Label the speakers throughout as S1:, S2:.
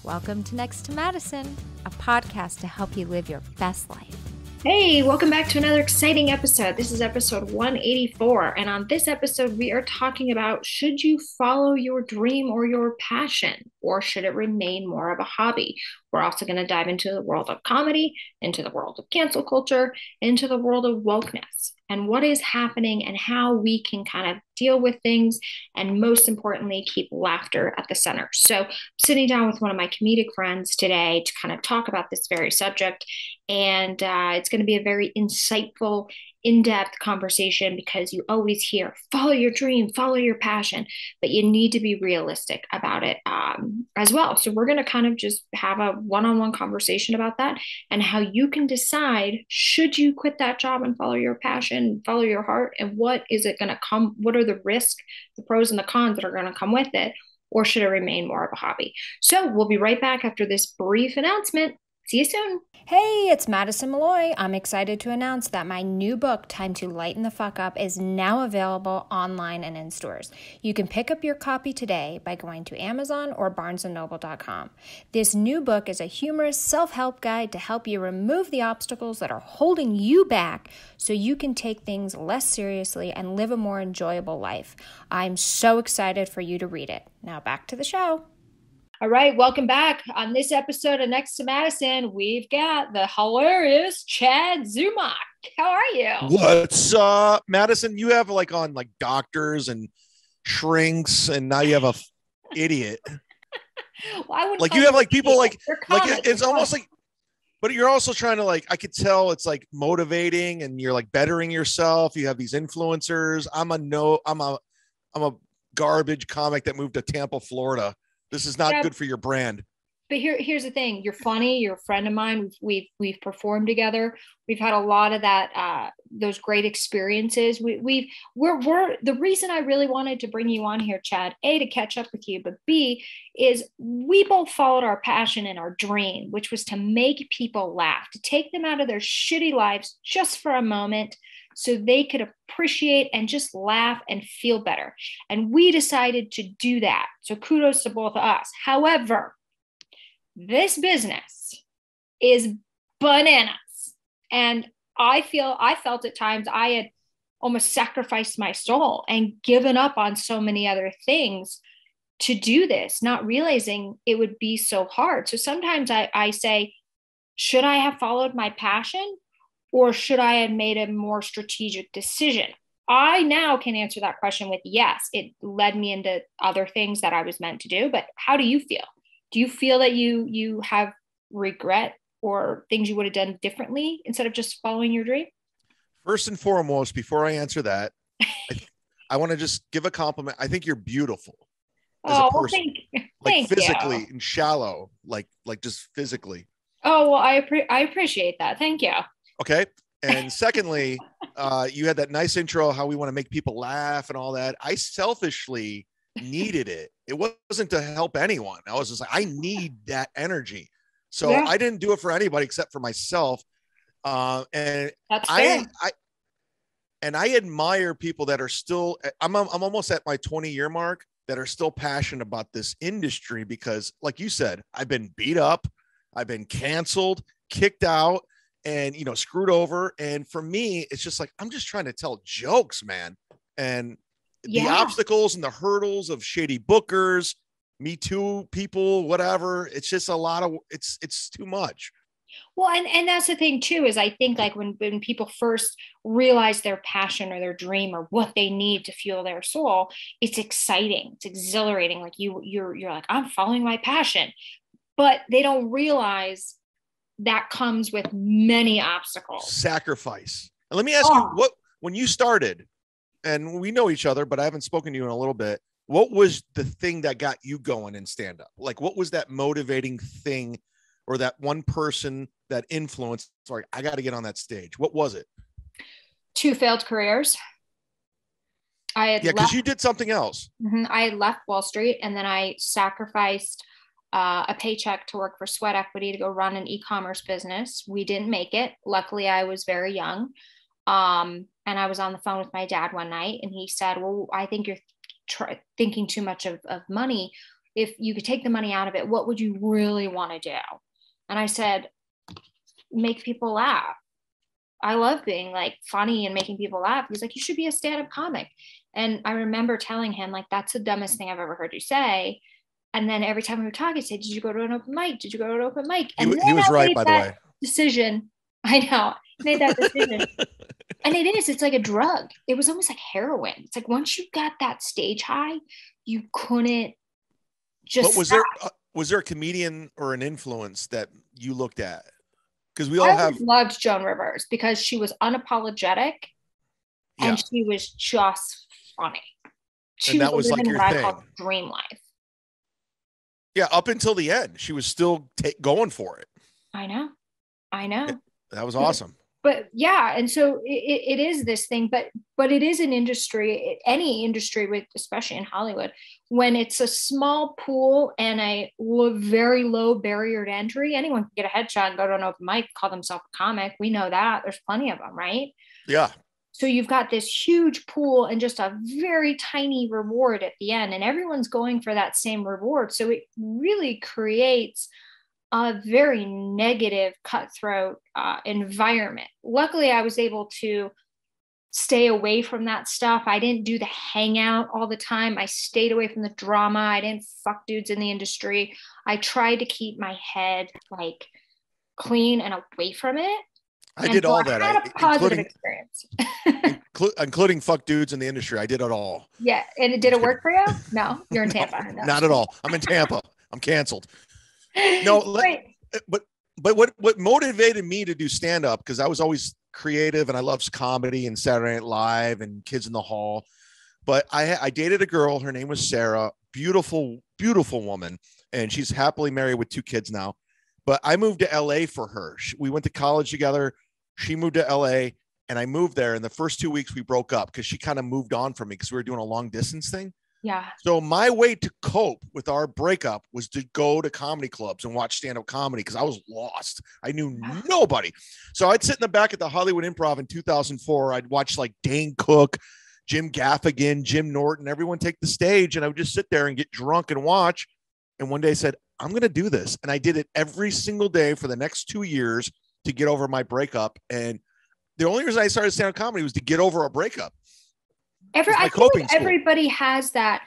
S1: Welcome to Next to Madison, a podcast to help you live your best life.
S2: Hey, welcome back to another exciting episode. This is episode 184. And on this episode, we are talking about, should you follow your dream or your passion, or should it remain more of a hobby? We're also going to dive into the world of comedy, into the world of cancel culture, into the world of wokeness, and what is happening and how we can kind of deal with things, and most importantly, keep laughter at the center. So I'm sitting down with one of my comedic friends today to kind of talk about this very subject. And it's going to be a very insightful, in-depth conversation, because you always hear, follow your dream, follow your passion, but you need to be realistic about it as well. So we're going to kind of just have a one-on-one conversation about that, and how you can decide, should you quit that job and follow your passion, follow your heart, and what is it going to come, what are the risks, the pros and the cons that are going to come with it, or should it remain more of a hobby? So we'll be right back after this brief announcement. See you soon.
S1: Hey, it's Madison Malloy. I'm excited to announce that my new book, Time to Lighten the Fuck Up, is now available online and in stores. You can pick up your copy today by going to Amazon or barnesandnoble.com. This new book is a humorous self-help guide to help you remove the obstacles that are holding you back so you can take things less seriously and live a more enjoyable life. I'm so excited for you to read it. Now back to the show.
S2: All right, welcome back. On this episode of Next to Madison, we've got the hilarious Chad Zumock. How are you?
S3: What's up, Madison? You have on doctors and shrinks, and now you have a idiot.
S2: Well,
S3: you have people it's almost like, but you're also trying to I could tell it's motivating, and you're bettering yourself. You have these influencers. I'm a garbage comic that moved to Tampa, Florida. This is not good for your brand.
S2: But here's the thing. You're funny. You're a friend of mine. We've performed together. We've had a lot of that, those great experiences. We're the reason I really wanted to bring you on here, Chad, A, to catch up with you, but B, is we both followed our passion and our dream, which was to make people laugh, to take them out of their shitty lives just for a moment, so they could appreciate and just laugh and feel better. And we decided to do that. So kudos to both of us. However, this business is bananas. And I felt at times I had almost sacrificed my soul and given up on so many other things to do this, not realizing it would be so hard. So sometimes I say, should I have followed my passion? Or should I have made a more strategic decision? I now can answer that question with yes. It led me into other things that I was meant to do. But how do you feel? Do you feel that you have regret or things you would have done differently instead of just following your dream?
S3: First and foremost, before I answer that, I want to just give a compliment. I think you're beautiful as a person.
S2: Thank
S3: physically
S2: you.
S3: And shallow, just physically.
S2: Oh, well, I appreciate that. Thank you.
S3: Okay. And secondly, you had that nice intro, how we want to make people laugh and all that. I selfishly needed it. It wasn't to help anyone. I was just I need that energy. So yeah. I didn't do it for anybody except for myself. And
S2: that's fair.
S3: I admire people that are still, I'm almost at my 20-year mark, that are still passionate about this industry, because like you said, I've been beat up, I've been canceled, kicked out, and, screwed over. And for me, it's just I'm just trying to tell jokes, man. And the obstacles and the hurdles of shady bookers, Me Too people, whatever, it's just a lot of, it's too much.
S2: Well, and that's the thing too, is I think when people first realize their passion or their dream or what they need to fuel their soul, it's exciting, it's exhilarating. You're like, I'm following my passion, but they don't realize that comes with many obstacles.
S3: Sacrifice. And let me ask you, when you started, and we know each other, but I haven't spoken to you in a little bit, what was the thing that got you going in stand-up? What was that motivating thing, or that one person that influenced, I got to get on that stage? What was it?
S2: 2 failed careers.
S3: Because you did something else.
S2: Mm-hmm. I had left Wall Street, and then I sacrificed a paycheck to work for Sweat Equity to go run an e-commerce business. We didn't make it. Luckily, I was very young. And I was on the phone with my dad one night, and he said, well, I think you're thinking too much of money. if you could take the money out of it, what would you really want to do? And I said, make people laugh. I love being like funny and making people laugh. He's like, you should be a stand-up comic. And I remember telling him, like, that's the dumbest thing I've ever heard you say. And then every time we would talk, he'd say, did you go to an open mic? Did you go to an open mic? And
S3: he was right, by the way.
S2: Decision. I know. Made that decision. And it's like a drug. It was almost like heroin. It's like once you got that stage high, you couldn't just
S3: But was there a comedian or an influence that you looked at? Because we all
S2: loved Joan Rivers because she was unapologetic and she was just funny. She was living what I call dream life.
S3: Yeah, up until the end, she was still going for it.
S2: I know. Yeah,
S3: that was awesome.
S2: But yeah, and so it is this thing, but it is an industry, any industry, with especially in Hollywood, when it's a small pool and a very low barrier to entry. Anyone can get a headshot and go to an open mic, call themselves a comic. We know that. There's plenty of them, right?
S3: Yeah.
S2: So you've got this huge pool and just a very tiny reward at the end, and everyone's going for that same reward. So it really creates a very negative, cutthroat environment. Luckily, I was able to stay away from that stuff. I didn't do the hangout all the time. I stayed away from the drama. I didn't fuck dudes in the industry. I tried to keep my head like clean and away from it.
S3: I did all that.
S2: I had a positive experience.
S3: including fuck dudes in the industry. I did it all.
S2: Yeah. And did it work for you? No, you're in Tampa.
S3: No, not at all. I'm in Tampa. I'm canceled. No, but what motivated me to do stand-up, because I was always creative and I loved comedy and Saturday Night Live and Kids in the Hall. But I dated a girl. Her name was Sarah. Beautiful, beautiful woman. And she's happily married with 2 kids now. But I moved to LA for her. We went to college together. She moved to LA and I moved there. And the first 2 weeks we broke up because she kind of moved on from me because we were doing a long distance thing.
S2: Yeah.
S3: So my way to cope with our breakup was to go to comedy clubs and watch stand-up comedy because I was lost. I knew nobody. So I'd sit in the back at the Hollywood Improv in 2004. I'd watch like Dane Cook, Jim Gaffigan, Jim Norton, everyone take the stage. And I would just sit there and get drunk and watch. And one day I said, I'm going to do this. And I did it every single day for the next 2 years to get over my breakup. And the only reason I started stand-up comedy was to get over a breakup.
S2: I feel like everybody has that.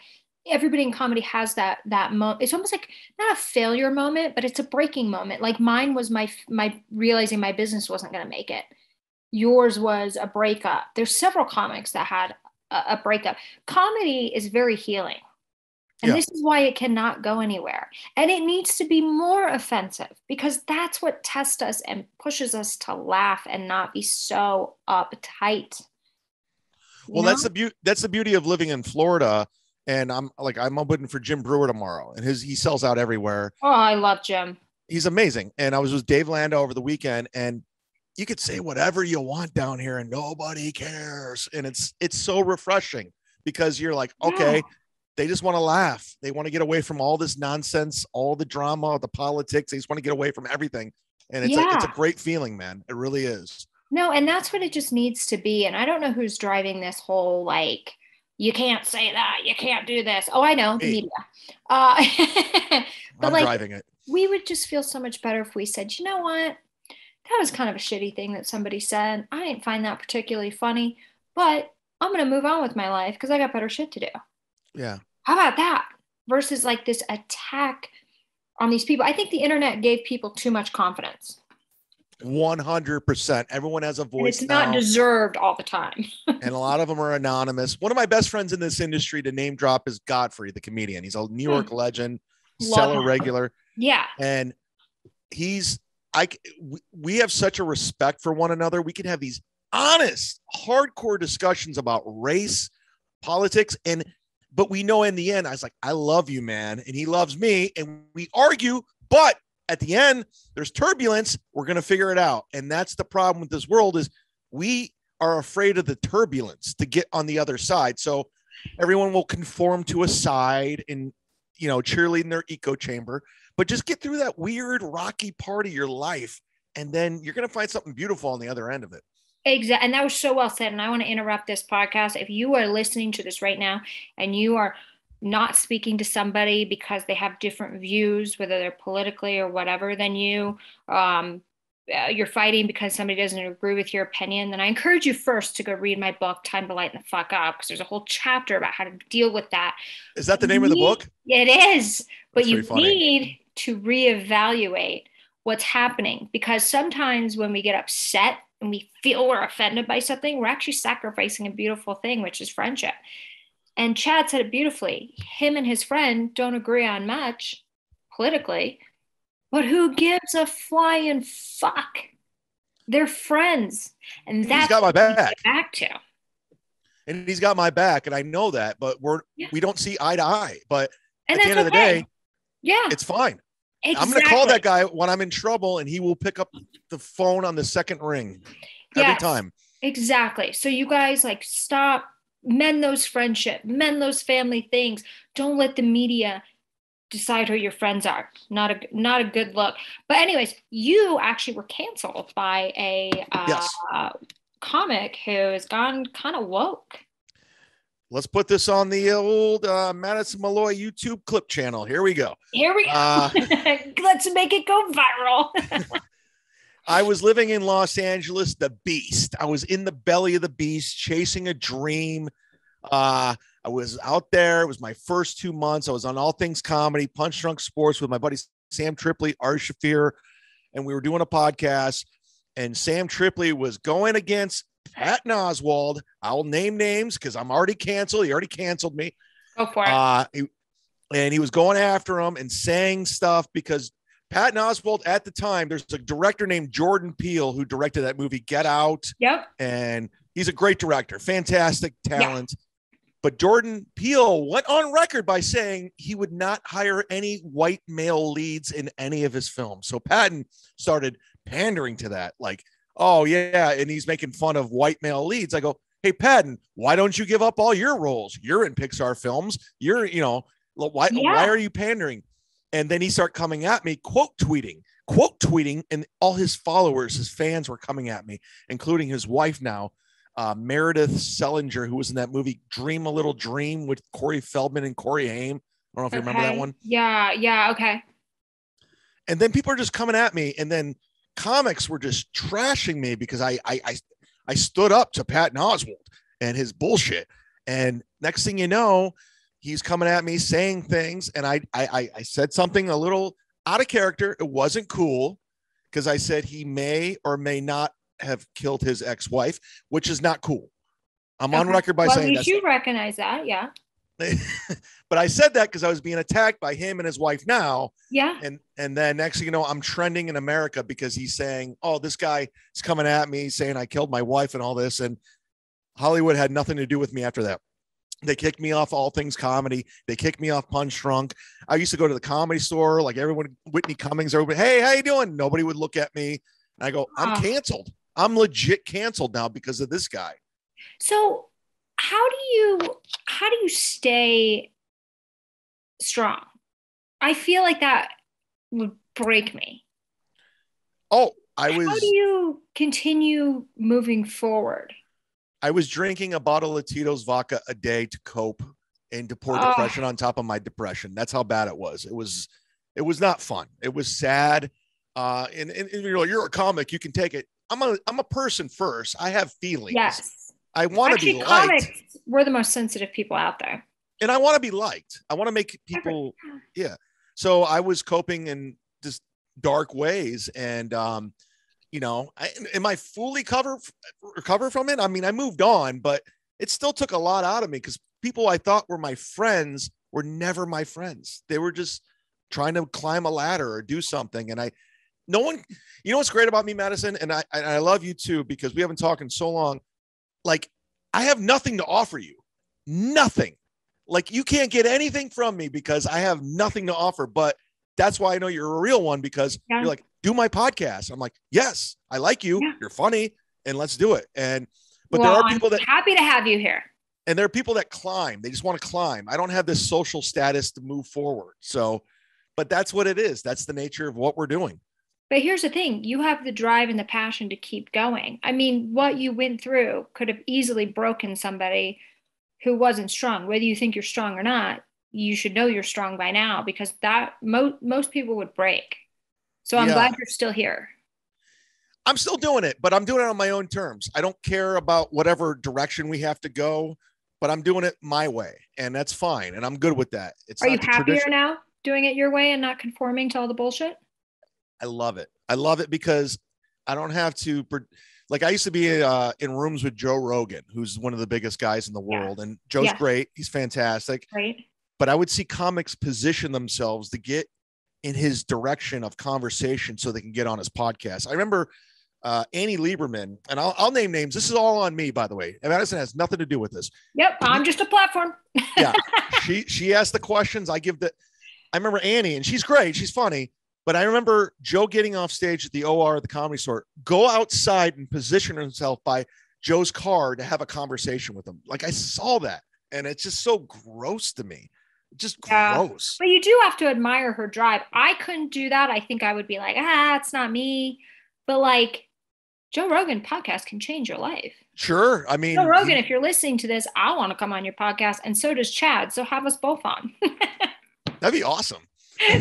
S2: Everybody in comedy has that moment. It's almost like not a failure moment, but it's a breaking moment. Like mine was my realizing my business wasn't going to make it. Yours was a breakup. There's several comics that had a breakup. Comedy is very healing. And this is why it cannot go anywhere. And it needs to be more offensive because that's what tests us and pushes us to laugh and not be so uptight.
S3: Well, that's the beauty of living in Florida. And I'm open for Jim Brewer tomorrow and he sells out everywhere.
S2: Oh, I love Jim.
S3: He's amazing. And I was with Dave Landau over the weekend and you could say whatever you want down here and nobody cares. And it's so refreshing because you're like, okay, they just want to laugh. They want to get away from all this nonsense, all the drama, the politics. They just want to get away from everything. And it's a great feeling, man. It really is.
S2: No, and that's what it just needs to be. And I don't know who's driving this whole, like, you can't say that, you can't do this. Oh, I know, the media. But
S3: I'm driving it.
S2: We would just feel so much better if we said, you know what? That was kind of a shitty thing that somebody said. I didn't find that particularly funny, but I'm going to move on with my life because I got better shit to do.
S3: Yeah.
S2: How about that? Versus like this attack on these people. I think the internet gave people too much confidence.
S3: 100%. Everyone has a voice.
S2: And it's not deserved all the time.
S3: And a lot of them are anonymous. One of my best friends in this industry to name drop is Godfrey, the comedian. He's a New York legend, Cellar regular.
S2: Yeah.
S3: And we have such a respect for one another. We can have these honest, hardcore discussions about race, politics, but we know in the end, I was like, I love you, man. And he loves me. And we argue, but at the end, there's turbulence. We're going to figure it out. And that's the problem with this world is we are afraid of the turbulence to get on the other side. So everyone will conform to a side and, cheerlead in their echo chamber, but just get through that weird, rocky part of your life. And then you're going to find something beautiful on the other end of it.
S2: Exactly. And that was so well said. And I want to interrupt this podcast. If you are listening to this right now and you are not speaking to somebody because they have different views, whether they're politically or whatever than you, you're fighting because somebody doesn't agree with your opinion, then I encourage you first to go read my book, Time to Lighten the Fuck Up, because there's a whole chapter about how to deal with that.
S3: Is that the name of the book?
S2: It is, but
S3: That's
S2: you
S3: pretty funny.
S2: need to reevaluate what's happening, because sometimes when we get upset and we feel we're offended by something, we're actually sacrificing a beautiful thing, which is friendship. And Chad said it beautifully. Him and his friend don't agree on much politically, but who gives a flying fuck? They're friends. And
S3: He's
S2: that's
S3: got my
S2: what we
S3: back.
S2: get back to.
S3: And he's got my back, and I know that, but we don't see eye to eye. But
S2: And
S3: at the end of the day, it's fine.
S2: Exactly.
S3: I'm going to call that guy when I'm in trouble, and he will pick up the phone on the second ring every time.
S2: Exactly. So you guys, like, stop, mend those friendship, mend those family things. Don't let the media decide who your friends are. Not a good look. But anyways, you actually were canceled by a comic who has gone kind of woke.
S3: Let's put this on the old Madison Malloy YouTube clip channel. Here we go.
S2: Let's make it go viral.
S3: I was living in Los Angeles, the beast. I was in the belly of the beast, chasing a dream. I was out there. It was my first 2 months. I was on All Things Comedy, Punch Drunk Sports with my buddy Sam Tripoli, Art Shafir, and we were doing a podcast. And Sam Tripoli was going against Patton Oswalt. I'll name names because I'm already canceled. He already canceled me.
S2: Go for it.
S3: And he was going after him and saying stuff because Patton Oswalt at the time, there's a director named Jordan Peele who directed that movie Get Out.
S2: Yep.
S3: And he's a great director, fantastic talent. Yeah. But Jordan Peele went on record by saying he would not hire any white male leads in any of his films. So Patton started pandering to that, like, oh, yeah, and he's making fun of white male leads. I go, hey, Patton, why don't you give up all your roles? You're in Pixar films. You're, why are you pandering? And then he started coming at me, quote tweeting, and all his followers, his fans were coming at me, including his wife now, Meredith Sellinger, who was in that movie Dream a Little Dream with Corey Feldman and Corey Haim. I don't know if you remember that one.
S2: Yeah, okay.
S3: And then people are just coming at me, and then comics were just trashing me because I stood up to Patton Oswalt and his bullshit. And next thing you know, he's coming at me saying things, and I said something a little out of character. It wasn't cool because I said he may or may not have killed his ex-wife, which is not cool. I'm on record by saying that.
S2: You recognize that, yeah.
S3: But I said that because I was being attacked by him and his wife now.
S2: Yeah.
S3: And then next thing you know, I'm trending in America because he's saying, oh, this guy is coming at me saying I killed my wife and all this. And Hollywood had nothing to do with me after that. They kicked me off All Things Comedy. They kicked me off Punch Drunk. I used to go to the Comedy Store, like everyone, Whitney Cummings, everybody, hey, how you doing? Nobody would look at me. And I go, I'm canceled. I'm legit canceled now because of this guy.
S2: So how do you stay strong? I feel like that would break me.
S3: How
S2: do you continue moving forward?
S3: I was drinking a bottle of Tito's vodka a day to cope and to pour depression on top of my depression. That's how bad it was. It was not fun. It was sad. And you're a comic, you can take it. I'm a person first. I have feelings.
S2: Yes.
S3: I want to be liked.
S2: Comics, we're the most sensitive people out there. And
S3: I want to be liked. I want to make people, yeah. So I was coping in just dark ways. And, am I fully recover from it? I mean, I moved on, but it still took a lot out of me because people I thought were my friends were never my friends. They were just trying to climb a ladder or do something. And no one, what's great about me, Madison, and I love you too, because we haven't talked in so long. Like, I have nothing to offer you. Nothing. Like, you can't get anything from me because I have nothing to offer. But that's why I know you're a real one, because you're like, do my podcast. I'm like, yes, I like you. Yeah. You're funny, and let's do it. But there are people that
S2: happy to have you here.
S3: And there are people that climb. They just want to climb. I don't have this social status to move forward. So, but that's what it is. That's the nature of what we're doing.
S2: But here's the thing. You have the drive and the passion to keep going. I mean, what you went through could have easily broken somebody who wasn't strong. Whether you think you're strong or not, you should know you're strong by now, because that most people would break. So I'm
S3: Yeah.
S2: glad you're still here.
S3: I'm still doing it, but I'm doing it on my own terms. I don't care about whatever direction we have to go, but I'm doing it my way, and that's fine. And I'm good with that. It's
S2: Are you
S3: not the
S2: happier
S3: tradition.
S2: now doing it your way and not conforming to all the bullshit?
S3: I love it. I love it because I don't have to, like, I used to be in rooms with Joe Rogan, who's one of the biggest guys in the world. And Joe's great. He's fantastic.
S2: Right.
S3: But I would see comics position themselves to get in his direction of conversation so they can get on his podcast. I remember Annie Lieberman, and I'll name names. This is all on me, by the way. Madison has nothing to do with this.
S2: Yep. I'm just a platform.
S3: Yeah. She asked the questions. I remember Annie, and she's great. She's funny. But I remember Joe getting off stage at the OR at the Comedy Store, go outside and position himself by Joe's car to have a conversation with him. Like, I saw that, and it's just so gross to me. Just gross.
S2: But you do have to admire her drive. I couldn't do that. I think I would be like, it's not me. But like, Joe Rogan podcast can change your life.
S3: Sure. I mean,
S2: Joe Rogan, if you're listening to this, I want to come on your podcast, and so does Chad. So have us both on.
S3: That'd be awesome.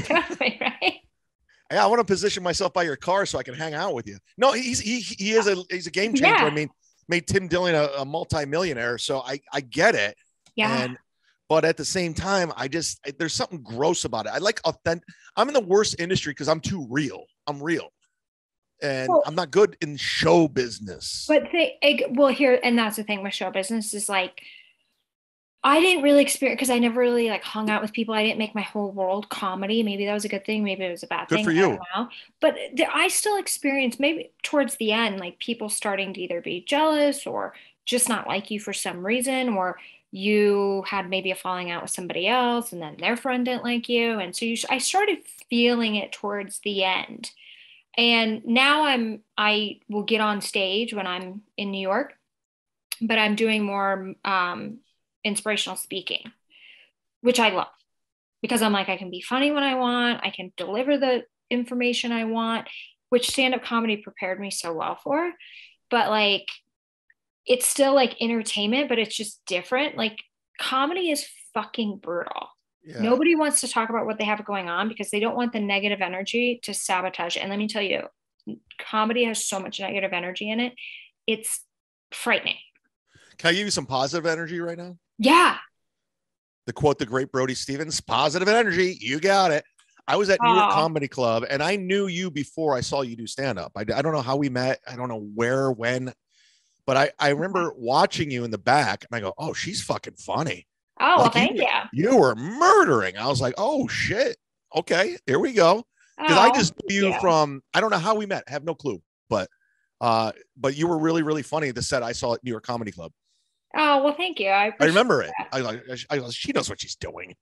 S2: Totally, right?
S3: Yeah, I want to position myself by your car so I can hang out with you. No, he's a game changer.
S2: Yeah.
S3: I mean, made Tim Dillon a multimillionaire. So I get it.
S2: Yeah.
S3: But at the same time, there's something gross about it. I like authentic. I'm in the worst industry because I'm too real. I'm real. And I'm not good in show business.
S2: But here, and that's the thing with show business is like, I didn't really experience, because I never really like hung out with people. I didn't make my whole world comedy. Maybe that was a good thing. Maybe it was a bad thing.
S3: Good for you.
S2: I don't know. But I still experienced, maybe towards the end, like people starting to either be jealous or just not like you for some reason, or you had maybe a falling out with somebody else and then their friend didn't like you. And so I started feeling it towards the end. And now I will get on stage when I'm in New York, but I'm doing more inspirational speaking, which I love, because I'm like, I can be funny when I want, I can deliver the information I want, which stand-up comedy prepared me so well for. But like, it's still like entertainment, but it's just different. Like, comedy is fucking brutal. Yeah. Nobody wants to talk about what they have going on because they don't want the negative energy to sabotage it. And let me tell you, comedy has so much negative energy in it. It's frightening.
S3: Can I give you some positive energy right now?
S2: Yeah.
S3: To quote the great Brody Stevens, positive energy. You got it. I was at New York Comedy Club, and I knew you before I saw you do stand-up. I don't know how we met. I don't know where, when, but I remember watching you in the back, and I go, oh, she's fucking funny.
S2: Oh, well, thank you.
S3: You were murdering. I was like, oh, shit. Okay, here we go. Because I just knew you from, I don't know how we met. I have no clue. But you were really, really funny. The set I saw at New York Comedy Club.
S2: Oh, well, thank you. I
S3: remember it. She knows what she's doing.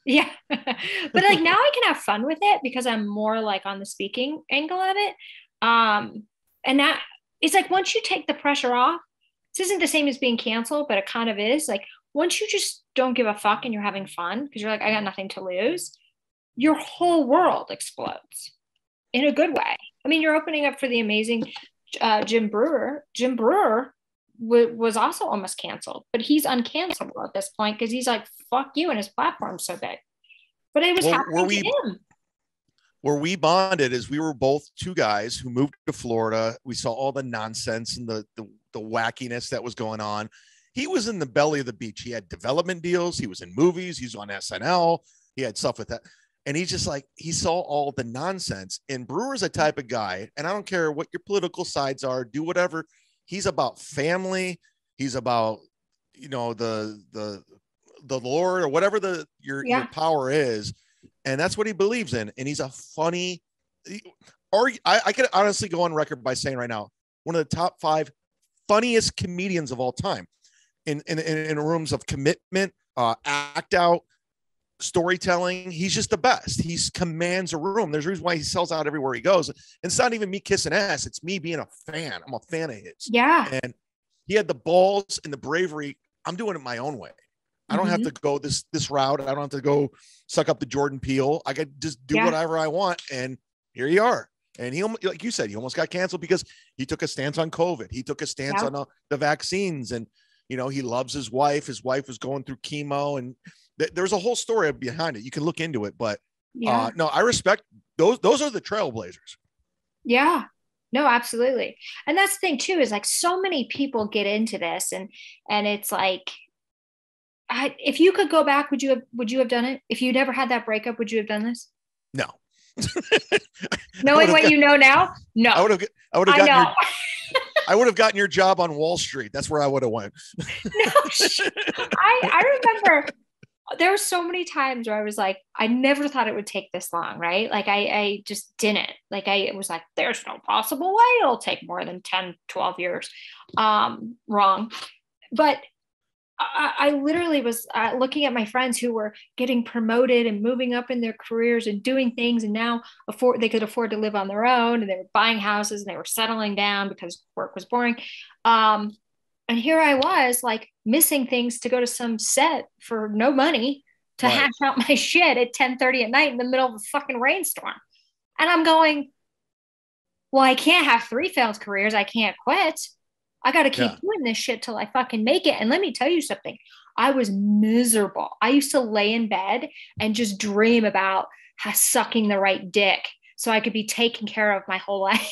S2: Yeah. But like, now I can have fun with it because I'm more like on the speaking angle of it. And that it's like, once you take the pressure off, this isn't the same as being canceled, but it kind of is. Like, once you just don't give a fuck and you're having fun because you're like, I got nothing to lose, your whole world explodes in a good way. I mean, you're opening up for the amazing Jim Brewer. Jim Brewer was also almost canceled, but he's uncancelable at this point because he's like, fuck you, and his platform's so big. But it was happening to him.
S3: Where we bonded is we were both two guys who moved to Florida. We saw all the nonsense and the wackiness that was going on. He was in the belly of the beach. He had development deals. He was in movies. He was on SNL. He had stuff with that. And he's just like, he saw all the nonsense. And Brewer's a type of guy, and I don't care what your political sides are, do whatever. He's about family. He's about, the Lord or whatever your power is. And that's what he believes in. And he's a funny, I could honestly go on record by saying right now, one of the top 5 funniest comedians of all time in rooms of commitment, act out, storytelling. He's just the best. He commands a room. There's a reason why he sells out everywhere he goes. And it's not even me kissing ass. It's me being a fan. I'm a fan of his.
S2: Yeah.
S3: And he had the balls and the bravery. I'm doing it my own way. I don't have to go this route. I don't have to go suck up the Jordan Peele. I could just do whatever I want. And here you are. And he, like you said, he almost got canceled because he took a stance on COVID. He took a stance on the vaccines. And, he loves his wife. His wife was going through chemo. And There's a whole story behind it. You can look into it, but
S2: Yeah.
S3: no, I respect those. Those are the trailblazers.
S2: Yeah. No, absolutely. And that's the thing too, is like so many people get into this and it's like, if you could go back, would you have done it? If you never had that breakup, would you have done this?
S3: No.
S2: Knowing what you know now? No.
S3: I would have gotten I would have gotten your job on Wall Street. That's where I would have went.
S2: No, I remember there were so many times where I was like, I never thought it would take this long, right? Like I just didn't. Like I was like, there's no possible way it'll take more than 10, 12 years. Wrong. But I literally was looking at my friends who were getting promoted and moving up in their careers and doing things, and now they could afford to live on their own, and they were buying houses and they were settling down because work was boring. And here I was like missing things to go to some set for no money to hash out my shit at 10:30 at night in the middle of a fucking rainstorm. And I'm going, well, I can't have 3 failed careers. I can't quit. I got to keep doing this shit till I fucking make it. And let me tell you something. I was miserable. I used to lay in bed and just dream about sucking the right dick so I could be taken care of my whole life.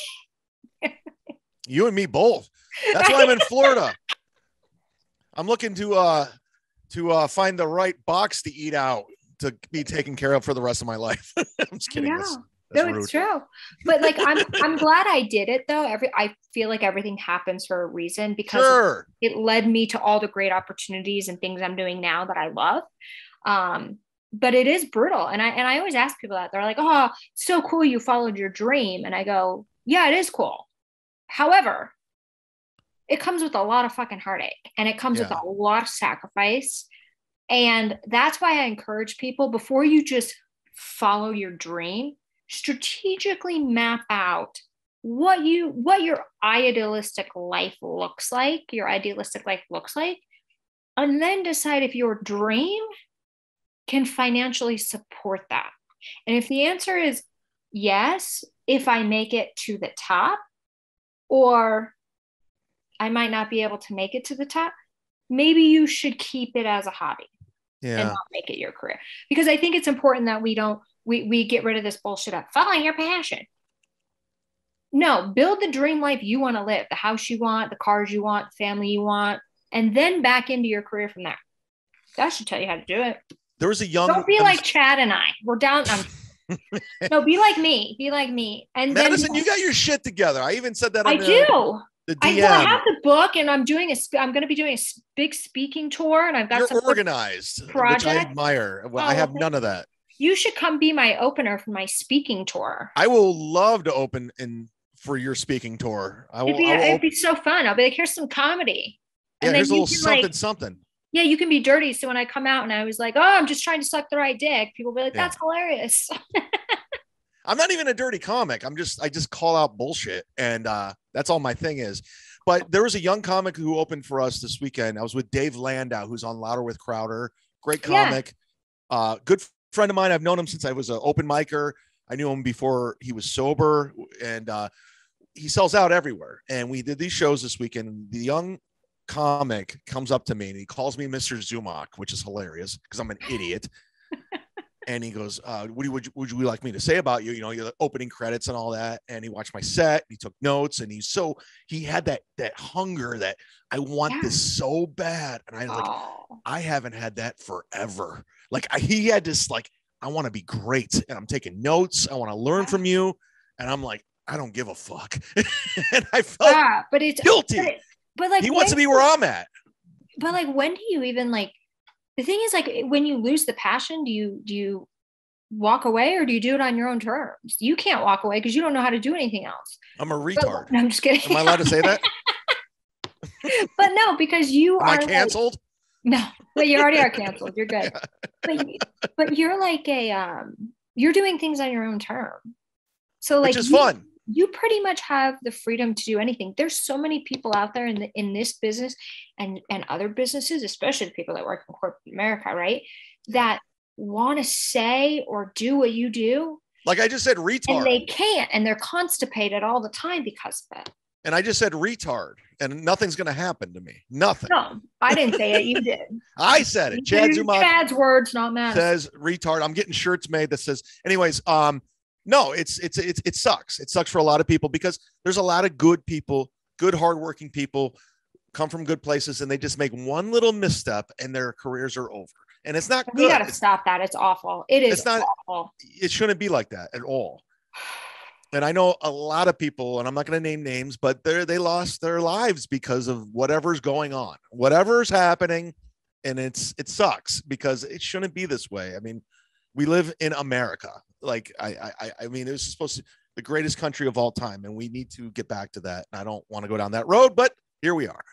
S3: You and me both. That's why I'm in Florida. I'm looking to find the right box to eat out to be taken care of for the rest of my life. I'm just kidding.
S2: No, it's true. But like, I'm glad I did it though. I feel like everything happens for a reason, because it led me to all the great opportunities and things I'm doing now that I love. But it is brutal. And I always ask people that. They're like, oh, so cool you followed your dream. And I go, yeah, it is cool. However, it comes with a lot of fucking heartache, and it comes with a lot of sacrifice. And that's why I encourage people, before you just follow your dream, strategically map out what your idealistic life looks like, and then decide if your dream can financially support that. And if the answer is yes, if I make it to the top, or I might not be able to make it to the top, maybe you should keep it as a hobby and not make it your career. Because I think it's important that we get rid of this bullshit of following your passion. No, build the dream life you want to live, the house you want, the cars you want, the family you want, and then back into your career from there. That should tell you how to do it.
S3: There was a young.
S2: Don't be like Chad and I. We're down. No, be like me. Be like me. And
S3: Madison, you got your shit together. I even said that.
S2: I do.
S3: The DM.
S2: I have the book, and I'm going to be doing a big speaking tour, and I've got
S3: You're organized, which I admire. I have none of that.
S2: You should come be my opener for my speaking tour.
S3: I will love to open for your speaking tour.
S2: It'd be so fun. I'll be like, here's some comedy.
S3: Yeah, here's a little something.
S2: Yeah, you can be dirty. So when I come out and I was like, oh, I'm just trying to suck the right dick, people will be like, that's hilarious.
S3: I'm not even a dirty comic. I just call out bullshit. And that's all my thing is. But there was a young comic who opened for us this weekend. I was with Dave Landau, who's on Louder with Crowder. Great comic. Good friend of mine. I've known him since I was an open micer. I knew him before he was sober, and he sells out everywhere. And we did these shows this weekend. The young comic comes up to me and he calls me Mr. Zumock, which is hilarious because I'm an idiot. And he goes, what would you like me to say about you? You know, your opening credits and all that. And he watched my set. He took notes, and he had that hunger that I want this so bad. And I haven't had that forever. Like he had this, like, I want to be great, and I'm taking notes. I want to learn from you. And I'm like, I don't give a fuck. And I felt
S2: but it's
S3: guilty.
S2: But like,
S3: he wants to be where I'm at.
S2: But like, when do you even like, the thing is, like, when you lose the passion, do you walk away, or do you do it on your own terms? You can't walk away because you don't know how to do anything else.
S3: I'm a retard.
S2: No, I'm just kidding.
S3: Am I allowed to say that?
S2: But no, because you
S3: Am
S2: are
S3: I canceled?
S2: Like, no, but you already are canceled. You're good. But you're like you're doing things on your own term. So like,
S3: which is fun.
S2: You pretty much have the freedom to do anything. There's so many people out there in this business and other businesses, especially the people that work in corporate America, right? That want to say or do what you do.
S3: Like I just said, retard.
S2: And they can't, and they're constipated all the time because of it.
S3: And I just said retard, and nothing's going to happen to me. Nothing.
S2: No, I didn't say it. You did.
S3: I said it. Chad Zumock
S2: Chad's words, not mine.
S3: Says retard. I'm getting shirts made that says, anyways, no, it sucks. It sucks for a lot of people because there's a lot of good people, good, hardworking people come from good places, and they just make one little misstep and their careers are over. And it's not good.
S2: We got to stop that. It's awful. It's not awful.
S3: It shouldn't be like that at all. And I know a lot of people, and I'm not going to name names, but they lost their lives because of whatever's going on, whatever's happening. And it sucks because it shouldn't be this way. I mean, we live in America. Like, I mean, this is supposed to be the greatest country of all time, and we need to get back to that. And I don't want to go down that road, but here we are.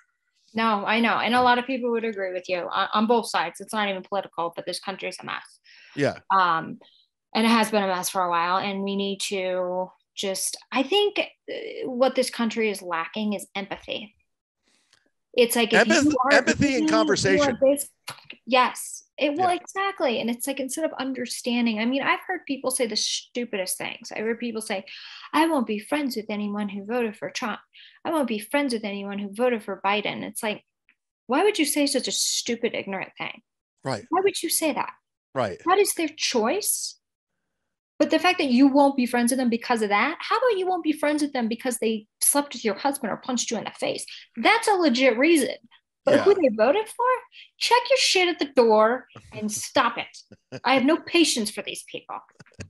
S2: No, I know. And a lot of people would agree with you on both sides. It's not even political, but this country is a mess.
S3: Yeah.
S2: And it has been a mess for a while, and we need to I think what this country is lacking is empathy. It's like
S3: empathy and conversation.
S2: Yes, exactly. And it's like, instead of understanding, I mean, I've heard people say the stupidest things. I heard people say, I won't be friends with anyone who voted for Trump. I won't be friends with anyone who voted for Biden. It's like, why would you say such a stupid, ignorant thing?
S3: Right.
S2: Why would you say that?
S3: Right.
S2: That is their choice. But the fact that you won't be friends with them because of that, how about you won't be friends with them because they slept with your husband or punched you in the face? That's a legit reason. But who they voted for? Check your shit at the door and stop it. I have no patience for these people.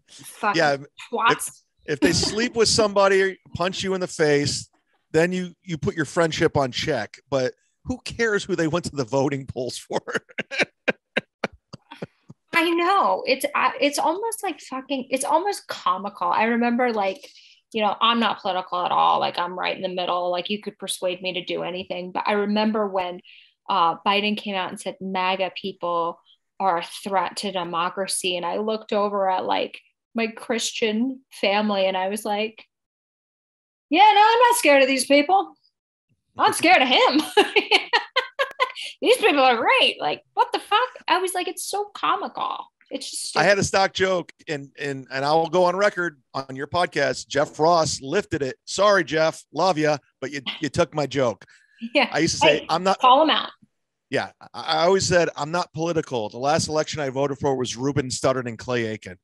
S2: Fucking twats.
S3: If they sleep with somebody, punch you in the face, then you put your friendship on check. But who cares who they went to the voting polls for?
S2: I know. It's almost like it's almost comical. I remember, like, you know, I'm not political at all. Like, I'm right in the middle. Like, you could persuade me to do anything. But I remember when Biden came out and said MAGA people are a threat to democracy. And I looked over at, like, my Christian family, and I was like, yeah, no, I'm not scared of these people. I'm scared of him. These people are great. Like, what the fuck? I was like, it's so comical. It's just stupid.
S3: I had a stock joke, and I'll go on record on your podcast. Jeff Ross lifted it. Sorry, Jeff, love you, but you took my joke.
S2: Yeah.
S3: I used to say, I'm not.
S2: Call him out.
S3: Yeah. I always said, I'm not political. The last election I voted for was Ruben Studdard and Clay Aiken.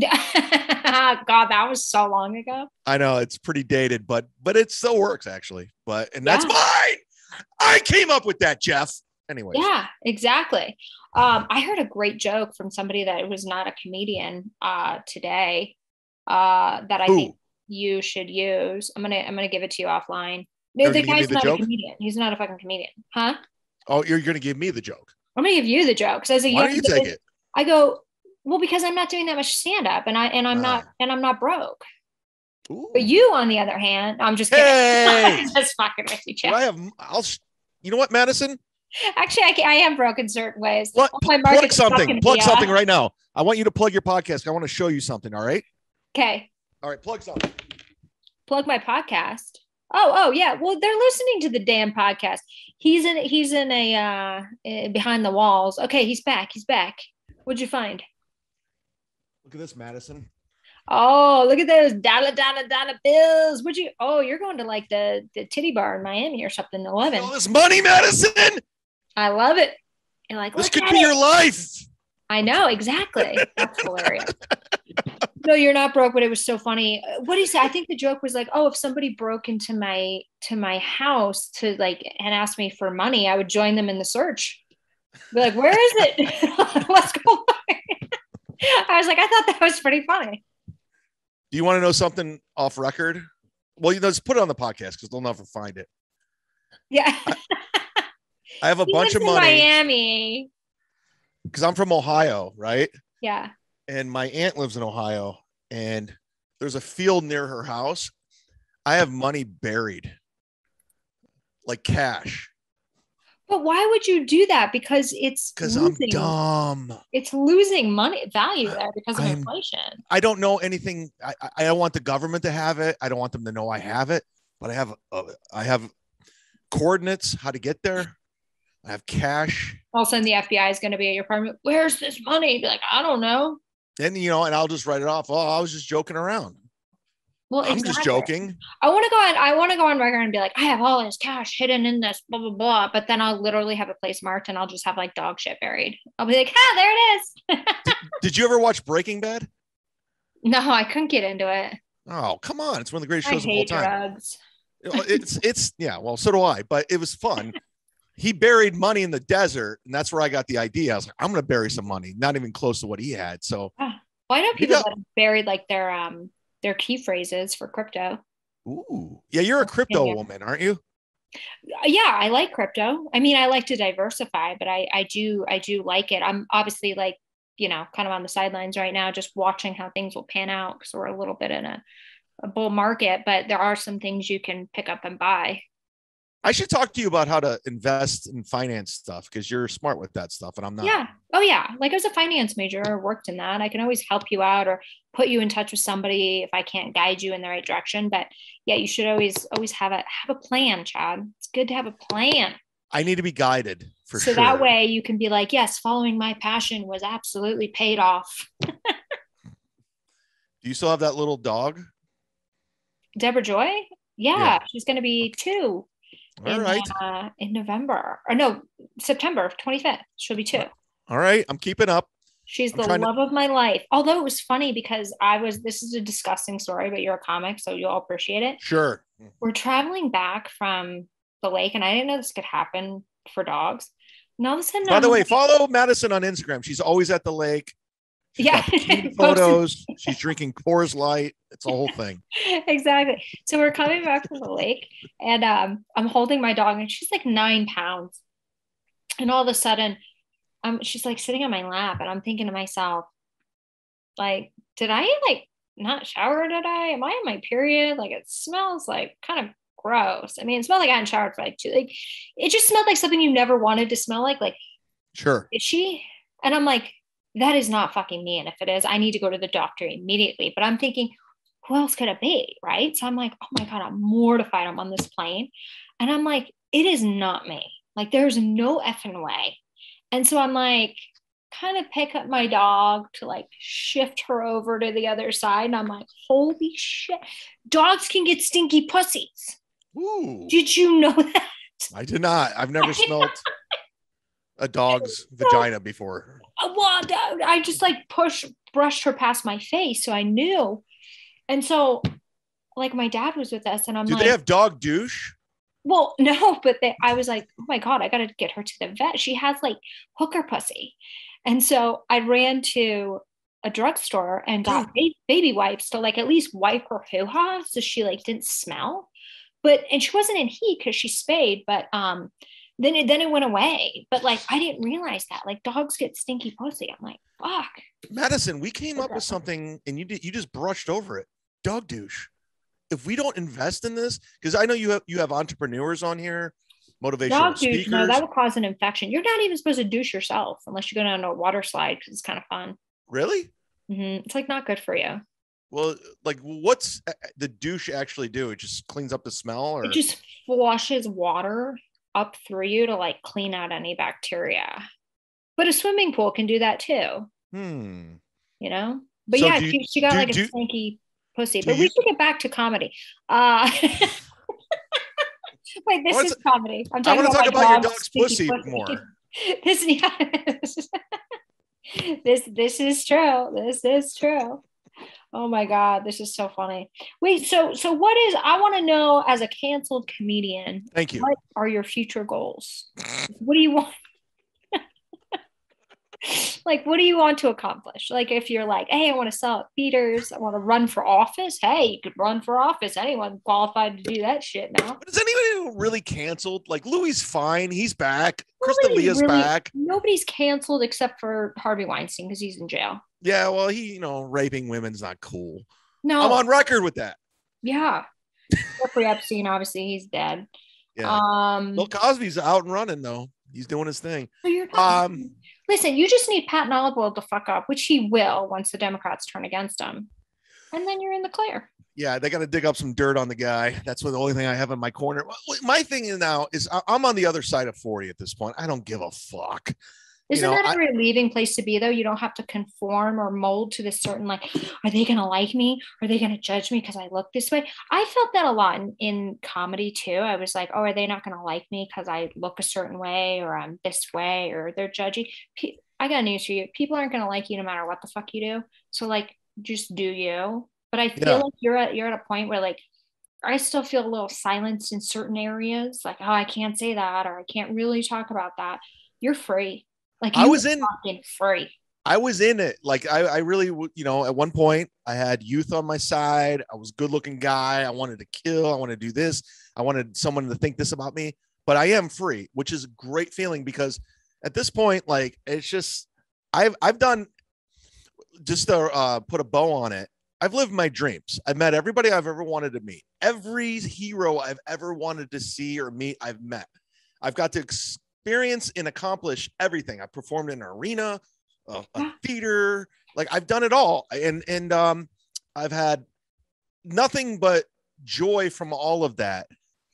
S2: God, that was so long ago.
S3: I know, it's pretty dated, but it still works, actually. That's mine. I came up with that, Jeff. Anyway. Yeah,
S2: exactly. I heard a great joke from somebody that was not a comedian today that I think you should use. I'm gonna give it to you offline. The guy's not a comedian. He's not a fucking comedian, huh?
S3: Oh, you're gonna give me the joke.
S2: I'm gonna give you the joke. Why
S3: don't you take it?
S2: I go, well, because I'm not doing that much stand up, and I'm not broke. Ooh. But you, on the other hand, I'm just kidding.
S3: Hey!
S2: Just fucking with you, Chad.
S3: You know what, Madison?
S2: Actually, I am broke in certain ways.
S3: Plug something right now. I want you to plug your podcast. I want to show you something. All right.
S2: Okay.
S3: All right. Plug something.
S2: Plug my podcast. Oh yeah. Well, they're listening to the damn podcast. He's in a behind the walls. Okay, he's back. What'd you find?
S3: Look at this, Madison.
S2: Oh, look at those dollar bills. You're going to, like, the titty bar in Miami or something. 11.
S3: All this money, Madison.
S2: I love it. You're like,
S3: this could be your life.
S2: I know, exactly. That's hilarious. No, you're not broke, but it was so funny. What do you say? I think the joke was like, oh, if somebody broke into my house to, like, and asked me for money, I would join them in the search. Be like, where is it? What's going on? I was like, I thought that was pretty funny.
S3: Do you want to know something off record? Well, let's put it on the podcast because they'll never find it.
S2: Yeah.
S3: I have a bunch of money.
S2: Miami.
S3: Because I'm from Ohio, right?
S2: Yeah.
S3: And my aunt lives in Ohio, and there's a field near her house. I have money buried, like cash.
S2: But why would you do that? Because
S3: I'm dumb.
S2: It's losing money value there because of inflation.
S3: I don't know anything. I don't want the government to have it. I don't want them to know I have it. But I have coordinates how to get there. I have cash.
S2: All of a sudden, the FBI is going to be at your apartment. Where's this money? Be like, I don't know.
S3: Then and I'll just write it off. Oh, I was just joking around.
S2: Well,
S3: I'm just joking.
S2: I want to go on record and be like, I have all this cash hidden in this, blah, blah, blah. But then I'll literally have a place marked and I'll just have like dog shit buried. I'll be like, there it is.
S3: Did you ever watch Breaking Bad?
S2: No, I couldn't get into it.
S3: Oh, come on. It's one of the greatest shows of all
S2: hate
S3: time.
S2: drugs.
S3: It's yeah, well, so do I, but it was fun. He buried money in the desert, and that's where I got the idea. I was like, I'm going to bury some money, not even close to what he had. So
S2: well, I know people that have buried like their key phrases for crypto.
S3: Ooh, yeah, you're a crypto woman, aren't you?
S2: Yeah, I like crypto. I mean, I like to diversify, but I do like it. I'm obviously like, kind of on the sidelines right now, just watching how things will pan out because we're a little bit in a bull market, but there are some things you can pick up and buy.
S3: I should talk to you about how to invest in finance stuff because you're smart with that stuff and I'm not.
S2: Yeah. Oh yeah. Like I was a finance major or worked in that. I can always help you out or put you in touch with somebody if I can't guide you in the right direction. But yeah, you should always have a plan, Chad. It's good to have a plan.
S3: I need to be guided for sure.
S2: So that way you can be like, yes, following my passion was absolutely paid off.
S3: Do you still have that little dog?
S2: Deborah Joy? Yeah. She's going to be 2. In November or no, September 25th. She'll be 2.
S3: All right. I'm keeping up.
S2: She's the love of my life. Although it was funny because this is a disgusting story, but you're a comic, so you'll appreciate it.
S3: Sure.
S2: We're traveling back from the lake and I didn't know this could happen for dogs. And all of a sudden,
S3: by the way, follow Madison on Instagram. She's always at the lake. She's got photos. She's drinking Coors Light. It's a whole thing.
S2: Exactly. So we're coming back from the lake and I'm holding my dog and she's like 9 pounds. And all of a sudden, she's like sitting on my lap and I'm thinking to myself, like, did I like not shower today? Am I on my period? Like it smells like kind of gross. I mean, it smelled like I hadn't showered for like 2. Like it just smelled like something you never wanted to smell like. Like,
S3: sure.
S2: Is she? And I'm like, that is not fucking me. And if it is, I need to go to the doctor immediately. But I'm thinking, who else could it be? Right. So I'm like, oh my God, I'm mortified. I'm on this plane. And I'm like, it is not me. Like, there's no effing way. And so I'm like, kind of pick up my dog to like shift her over to the other side. And I'm like, holy shit, dogs can get stinky pussies.
S3: Ooh.
S2: Did you know that?
S3: I did not. I've never smelled a dog's vagina before.
S2: Well, I just like brushed her past my face. So I knew. And so like my dad was with us and I'm
S3: like, do they have dog douche?
S2: Well, no, but I was like, oh my God, I got to get her to the vet. She has like hooker pussy. And so I ran to a drugstore and got baby wipes to like at least wipe her hoo-ha so she like didn't smell. And she wasn't in heat because she spayed, but then it went away. But like I didn't realize that like dogs get stinky pussy. I'm like, fuck.
S3: Madison, we came up with something and you just brushed over it. Dog douche. If we don't invest in this, because I know you have entrepreneurs on here, motivational
S2: dog
S3: speakers.
S2: Douche, no, that would cause an infection. You're not even supposed to douche yourself unless you go down a water slide because it's kind of fun.
S3: Really?
S2: Mm-hmm. It's like not good for you.
S3: Well, like what's the douche actually do? It just cleans up the smell, or
S2: it just flushes water up through you to like clean out any bacteria. But a swimming pool can do that too. You know? But so yeah, she got like a stinky pussy. But we should get back to comedy. Wait, this is comedy. I want to talk about your dog's pussy more. This is true. This is true. Oh my God, this is so funny. Wait, so what is, I want to know as a canceled comedian,
S3: thank you.
S2: What are your future goals? What do you want? Like, what do you want to accomplish? Like, if you're like, hey, I want to sell at theaters, I want to run for office. Hey, you could run for office. Anyone qualified to do that shit now.
S3: But is anybody really canceled? Like, Louis fine. He's back. Krista Leah's back.
S2: Nobody's canceled except for Harvey Weinstein because he's in jail.
S3: Yeah, well, raping women's not cool.
S2: No.
S3: I'm on record with that.
S2: Yeah. Jeffrey Epstein, obviously, he's dead.
S3: Yeah. Bill Cosby's out and running, though. He's doing his thing.
S2: So you're listen, you just need Patton Oswalt to fuck up, which he will once the Democrats turn against him. And then you're in the clear.
S3: Yeah, they got to dig up some dirt on the guy. That's the only thing I have in my corner. My thing now is I'm on the other side of 40 at this point. I don't give a fuck.
S2: Isn't that a relieving place to be though? You don't have to conform or mold to this certain, like, are they going to like me? Are they going to judge me because I look this way? I felt that a lot in comedy too. I was like, oh, are they not going to like me because I look a certain way, or I'm this way, or they're judging? I got news for you. People aren't going to like you no matter what the fuck you do. So like, just do you. But I feel like you're at a point where like, I still feel a little silenced in certain areas. Like, oh, I can't say that, or I can't really talk about that. You're free. Like, I was fucking free.
S3: I was in it. Like, I really, you know, at one point I had youth on my side. I was a good looking guy. I wanted to kill. I wanted to do this. I wanted someone to think this about me, but I am free, which is a great feeling, because at this point, like, it's just, I've done, just to put a bow on it, I've lived my dreams. I've met everybody I've ever wanted to meet. Every hero I've ever wanted to see or meet, I've met. I've got to experience and accomplish everything. I performed in an arena, a theater, like I've done it all. And I've had nothing but joy from all of that.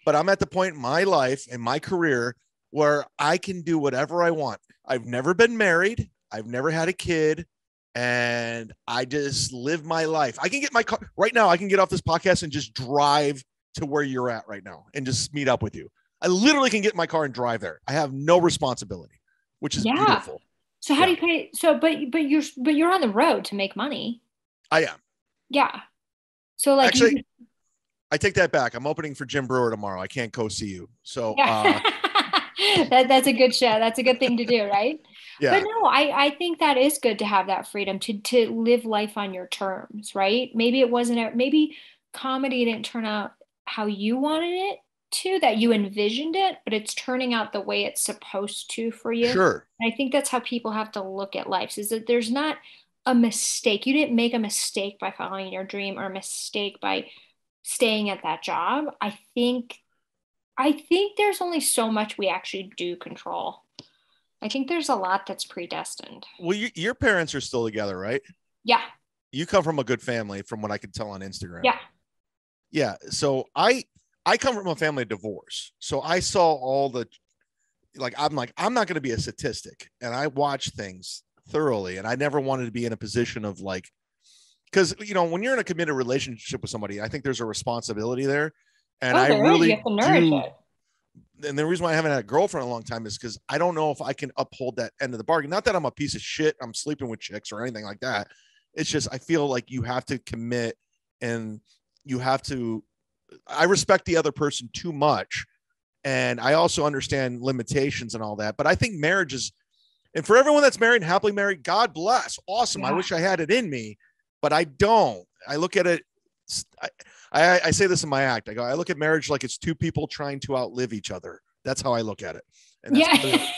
S3: But I'm at the point in my life and my career where I can do whatever I want. I've never been married. I've never had a kid. And I just live my life. I can get my car right now. I can get off this podcast and just drive to where you're at right now and just meet up with you. I literally can get in my car and drive there. I have no responsibility, which is beautiful.
S2: So how do you pay? So, but you're on the road to make money.
S3: I am.
S2: Yeah. So like,
S3: actually, I take that back. I'm opening for Jim Brewer tomorrow. I can't go see you. So
S2: that's a good show. That's a good thing to do, right?
S3: Yeah.
S2: But no, I think that is good to have that freedom to live life on your terms, right? Maybe it wasn't, maybe comedy didn't turn out how you wanted it to, that you envisioned it, but it's turning out the way it's supposed to for you.
S3: Sure.
S2: And I think that's how people have to look at life, is that there's not a mistake. You didn't make a mistake by following your dream, or a mistake by staying at that job. I think there's only so much we actually do control. I think there's a lot that's predestined.
S3: Well, your parents are still together, right?
S2: Yeah.
S3: You come from a good family, from what I could tell on Instagram.
S2: Yeah.
S3: Yeah. So I come from a family of divorce. So I saw all the, I'm not going to be a statistic, and I watch things thoroughly, and I never wanted to be in a position of like, because, you know, when you're in a committed relationship with somebody, I think there's a responsibility there. And I really do. And the reason why I haven't had a girlfriend in a long time is because I don't know if I can uphold that end of the bargain. Not that I'm a piece of shit, I'm sleeping with chicks or anything like that. It's just, I feel like you have to commit, and you have to, I respect the other person too much. And I also understand limitations and all that. But I think marriage is, and for everyone that's married and happily married, God bless. Awesome. Yeah. I wish I had it in me, but I don't. I look at it, I say this in my act. I look at marriage like it's two people trying to outlive each other. That's how I look at it. And that's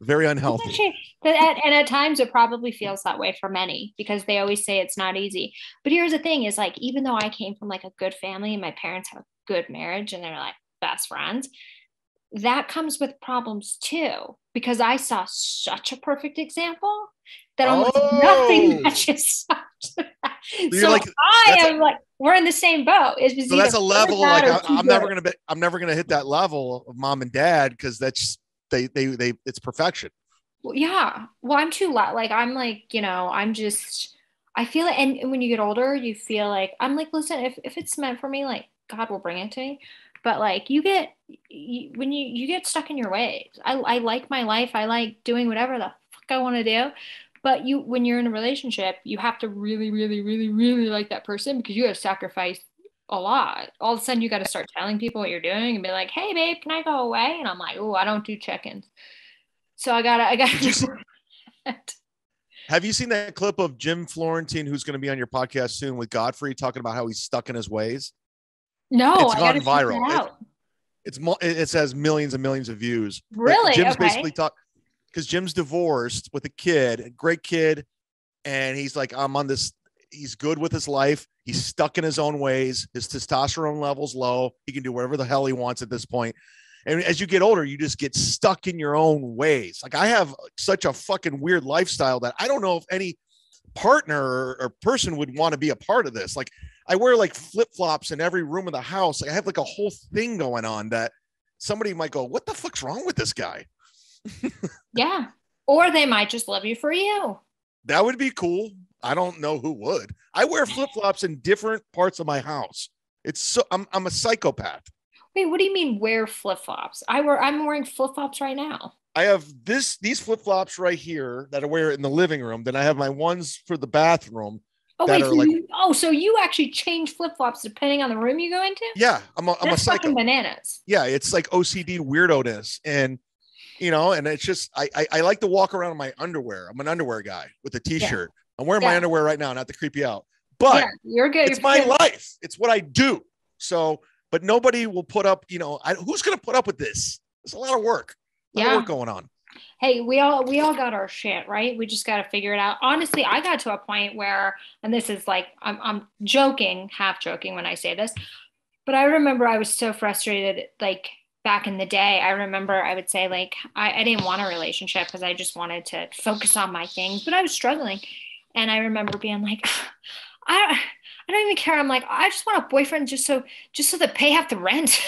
S3: very unhealthy.
S2: And at times it probably feels that way for many, because they always say it's not easy. But here's the thing is, like, even though I came from like a good family and my parents have a good marriage and they're like best friends, that comes with problems too, because I saw such a perfect example that almost nothing matches up to that. So like, we're in the same boat.
S3: So that's a level, like I'm never gonna hit that level of mom and dad, because that's they it's perfection.
S2: Well, yeah. Well, I'm too like, I'm like, you know, I'm just, I feel it. And when you get older, you feel like, I'm like, listen, if it's meant for me, like God will bring it to me. But like when you get stuck in your ways, I like my life. I like doing whatever the fuck I want to do. But when you're in a relationship, you have to really, really, really, really like that person, because you have to sacrifice a lot. All of a sudden you got to start telling people what you're doing and be like, hey babe, can I go away? And I'm like, oh, I don't do check-ins. So I gotta.
S3: Have you seen that clip of Jim Florentine, who's going to be on your podcast soon, with Godfrey, talking about how he's stuck in his ways?
S2: No,
S3: it's gone viral. It has millions and millions of views.
S2: Really?
S3: But Jim's basically because Jim's divorced with a kid, a great kid. And he's like, I'm on this. He's good with his life. He's stuck in his own ways. His testosterone level's low. He can do whatever the hell he wants at this point. And as you get older, you just get stuck in your own ways. Like, I have such a fucking weird lifestyle that I don't know if any partner or person would want to be a part of this. Like, I wear like flip-flops in every room of the house. Like, I have like a whole thing going on that somebody might go, what the fuck's wrong with this guy?
S2: Yeah. Or they might just love you for you.
S3: That would be cool. I don't know who would. I wear flip-flops in different parts of my house. It's so I'm a psychopath.
S2: Wait, what do you mean wear flip-flops? I'm wearing flip-flops right now.
S3: I have these flip-flops right here that I wear in the living room. Then I have my ones for the bathroom.
S2: Oh, wait, so you actually change flip-flops depending on the room you go into?
S3: Yeah, I'm a psycho.
S2: Fucking bananas.
S3: Yeah, it's like OCD weirdo-ness. And and it's just I like to walk around in my underwear. I'm an underwear guy with a t-shirt. Yeah. I'm wearing my underwear right now, not to creep you out. But
S2: you're good.
S3: It's my life. It's what I do. So, but nobody will put up, who's going to put up with this? There's a lot of work. A lot of work going on.
S2: Hey, we all got our shit, right? We just got to figure it out. Honestly, I got to a point where, and this is like, I'm joking, half joking when I say this, but I remember I was so frustrated, like back in the day. I remember I would say like, I didn't want a relationship because I just wanted to focus on my things, but I was struggling. And I remember being like, I don't even care. I'm like, I just want a boyfriend just so they pay half the rent.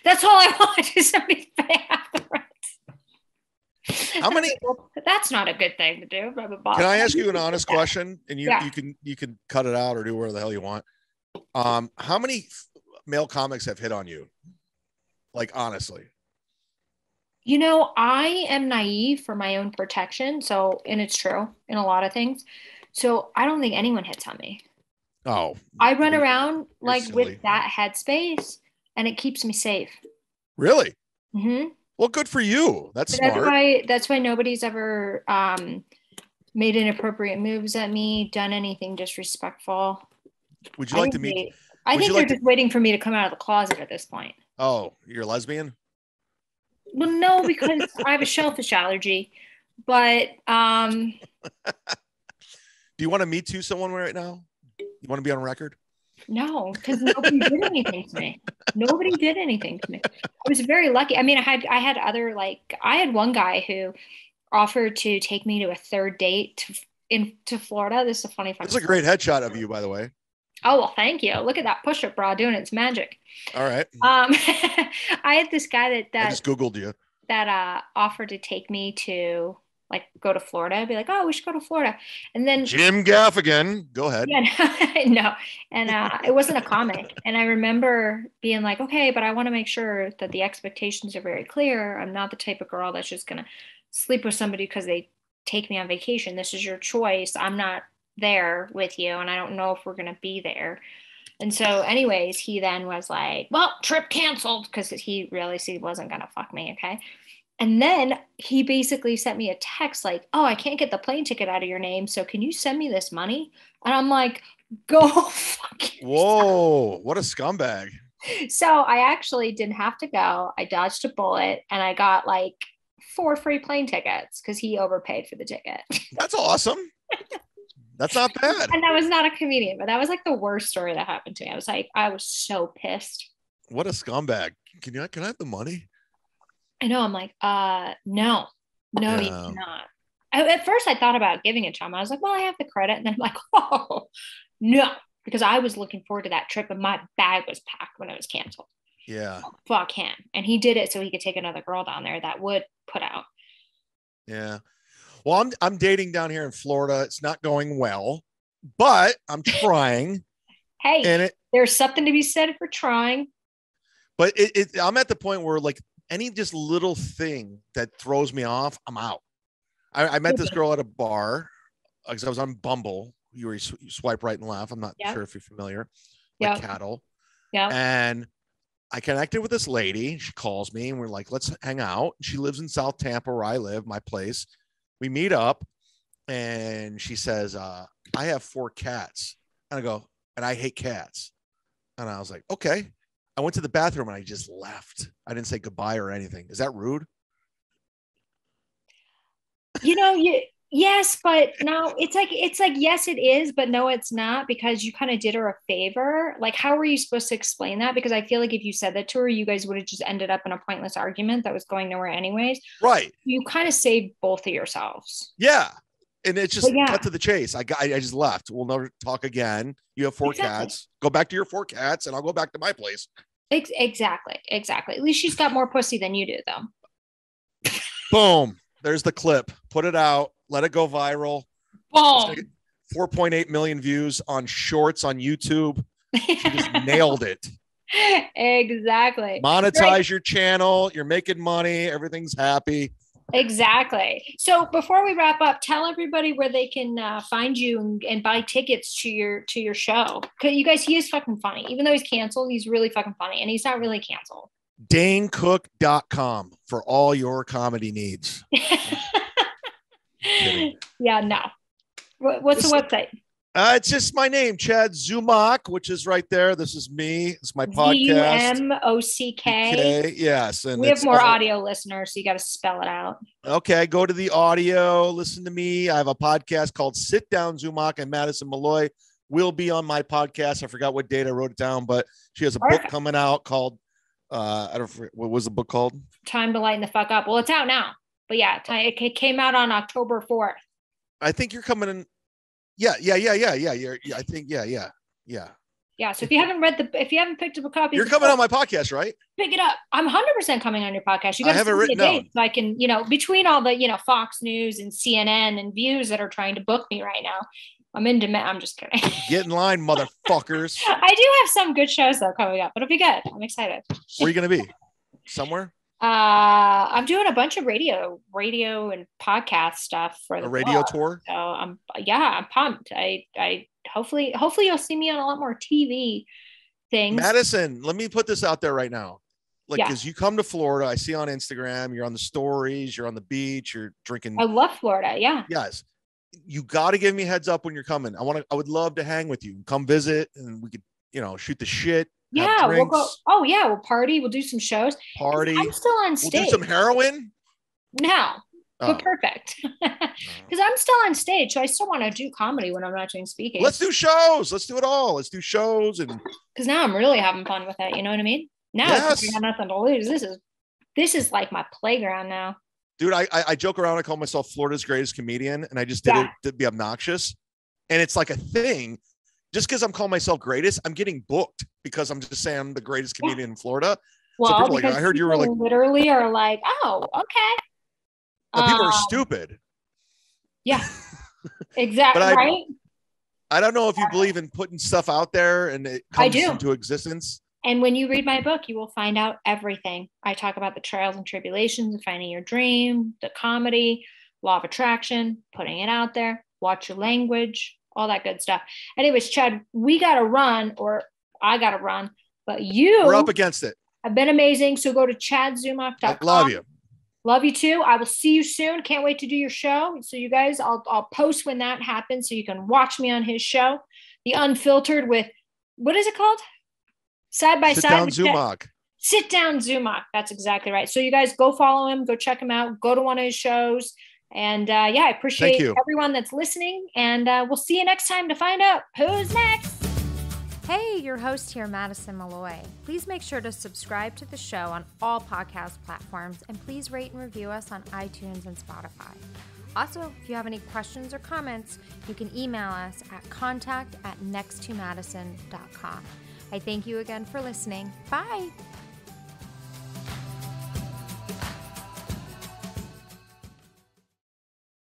S2: That's all I want, is somebody to pay half the rent.
S3: How many?
S2: That's not a good thing to do.
S3: Can I ask you an honest question? And you can cut it out or do whatever the hell you want. How many male comics have hit on you? Like, honestly.
S2: I am naive for my own protection. So, and it's true in a lot of things. So I don't think anyone hits on me.
S3: Oh,
S2: I run around like silly. With that headspace, and it keeps me safe.
S3: Really?
S2: Mm-hmm.
S3: Well, good for you. That's smart.
S2: That's why nobody's ever made inappropriate moves at me, done anything disrespectful.
S3: Would you like to meet?
S2: I think they're just waiting for me to come out of the closet at this point.
S3: Oh, you're a lesbian?
S2: Well, no, because I have a shellfish allergy. But
S3: do you want to meet someone right now? You want to be on record?
S2: No, because nobody did anything to me. Nobody did anything to me. I was very lucky. I mean, I had one guy who offered to take me to a third date to Florida. This is a funny.
S3: This is a great headshot of you, by the way.
S2: Oh, well, thank you. Look at that push-up bra doing its magic.
S3: All right.
S2: I had this guy that I
S3: just Googled you.
S2: That offered to take me to like go to Florida. I'd be like, oh, we should go to Florida. And then
S3: Jim Gaffigan, go ahead.
S2: Yeah, no. And it wasn't a comic. And I remember being like, okay, but I want to make sure that the expectations are very clear. I'm not the type of girl that's just going to sleep with somebody because they take me on vacation. This is your choice. I'm not there with you. And I don't know if we're going to be there. And so anyways, he then was like, well, trip canceled, because he realized he wasn't going to fuck me. Okay. And then he basically sent me a text like, oh, I can't get the plane ticket out of your name, so can you send me this money? And I'm like, go fuck yourself.
S3: Whoa, what a scumbag.
S2: So I actually didn't have to go. I dodged a bullet and I got like 4 free plane tickets because he overpaid for the ticket.
S3: That's awesome. That's not bad.
S2: And that was not a comedian, but that was like the worst story that happened to me. I was so pissed.
S3: What a scumbag. Can I have the money?
S2: I know. I'm like, no, you cannot. At first I thought about giving it to him. I was like, well, I have the credit. And then I'm like, oh, no, because I was looking forward to that trip and my bag was packed when it was canceled.
S3: Yeah.
S2: Oh, fuck him. And he did it so he could take another girl down there that would put out.
S3: Yeah. Well, I'm dating down here in Florida. It's not going well, but I'm trying.
S2: Hey, and there's something to be said for trying.
S3: But I'm at the point where like any just little thing that throws me off, I'm out. I met this girl at a bar because I was on Bumble. You swipe right and left. I'm not sure if you're familiar. Like cattle.
S2: Yeah.
S3: And I connected with this lady. She calls me and we're like, let's hang out. She lives in South Tampa where I live, my place. We meet up and she says, I have 4 cats. And I go, and I hate cats. And I was like, okay. I went to the bathroom and I just left. I didn't say goodbye or anything. Is that rude?
S2: Yes, but no, it's like, yes, it is, but no, it's not, because you kind of did her a favor. Like, how were you supposed to explain that? Because I feel like if you said that to her, you guys would have just ended up in a pointless argument that was going nowhere anyways.
S3: Right.
S2: You kind of saved both of yourselves.
S3: Yeah. And it's just cut to the chase. I just left. We'll never talk again. You have 4 cats. Go back to your 4 cats and I'll go back to my place.
S2: Exactly. At least she's got more pussy than you do, though.
S3: Boom. There's the clip. Put it out. Let it go viral.
S2: Boom.
S3: 4.8 million views on shorts on YouTube. She just nailed it.
S2: Exactly.
S3: Monetize your channel. You're making money. Everything's happy.
S2: Exactly. So before we wrap up, tell everybody where they can find you and buy tickets to your show. Cause you guys, he is fucking funny. Even though he's canceled, he's really fucking funny, and he's not really canceled.
S3: DaneCook.com for all your comedy needs.
S2: Yeah, no. What's the website?
S3: It's just my name, Chad Zumock, which is right there. This is me. It's my podcast.
S2: Zumock.
S3: Yes. And
S2: we have more audio listeners, so you got to spell it out.
S3: Okay. Go to the audio. Listen to me. I have a podcast called Sit Down Zumock, and Madison Malloy will be on my podcast. I forgot what date I wrote it down, but she has a book coming out called, I don't know, what was the book called? Time to Lighten the Fuck Up. Well, it's out now. But yeah, it came out on October 4th. I think you're coming in. Yeah. I think, yeah. Yeah. So if you haven't picked up a copy, you're coming on my podcast, right? Pick it up. I'm 100% coming on your podcast. You got to have it written down so I can, between all the, Fox News and CNN and views that are trying to book me right now, I'm in demand. I'm just kidding. Get in line, motherfuckers. I do have some good shows though coming up. It'll be good. I'm excited. Where are you going to be? Somewhere? I'm doing a bunch of radio and podcast stuff for the radio tour. So I'm pumped. I hopefully you'll see me on a lot more TV things. Madison, let me put this out there right now. Because you come to Florida, I see on Instagram, you're on the stories, you're on the beach, you're drinking. I love Florida. Yeah. Yes. You got to give me a heads up when you're coming. I would love to hang with you. Come visit and we could, shoot the shit. Yeah, we'll go. Oh yeah, we'll party. We'll do some shows. Party. I'm still on stage. We'll do some heroin. No, but perfect. Because I'm still on stage, so I still want to do comedy when I'm not doing speaking. Let's do shows. Let's do it all. Let's do shows and. Because now I'm really having fun with it. You know what I mean? Now I got nothing to lose. This is like my playground now. Dude, I joke around. I call myself Florida's greatest comedian, and I just did it to be obnoxious. And it's like a thing. Just because I'm calling myself greatest, I'm getting booked because I'm just saying I'm the greatest comedian in Florida. Well, so people I heard you were like literally are like, oh, okay. People are stupid. Yeah, exactly. Right. I don't know if you believe in putting stuff out there and it comes into existence. And when you read my book, you will find out everything. I talk about the trials and tribulations of finding your dream, the comedy, law of attraction, putting it out there, watch your language, all that good stuff. Anyways, Chad, we got to run, or I got to run, but we're up against it. Have been amazing. So go to chadzumock.com. I love you. Love you too. I will see you soon. Can't wait to do your show. So you guys, I'll post when that happens so you can watch me on his show, The Unfiltered with, what is it called? Side by Side. Sit Down Zumock. Sit Down Zumock. That's exactly right. So you guys go follow him, go check him out, go to one of his shows. And I appreciate everyone that's listening. And we'll see you next time to find out who's next. Hey, your host here, Madison Malloy. Please make sure to subscribe to the show on all podcast platforms. And please rate and review us on iTunes and Spotify. Also, if you have any questions or comments, you can email us at contact@nexttomadison.com. I thank you again for listening. Bye.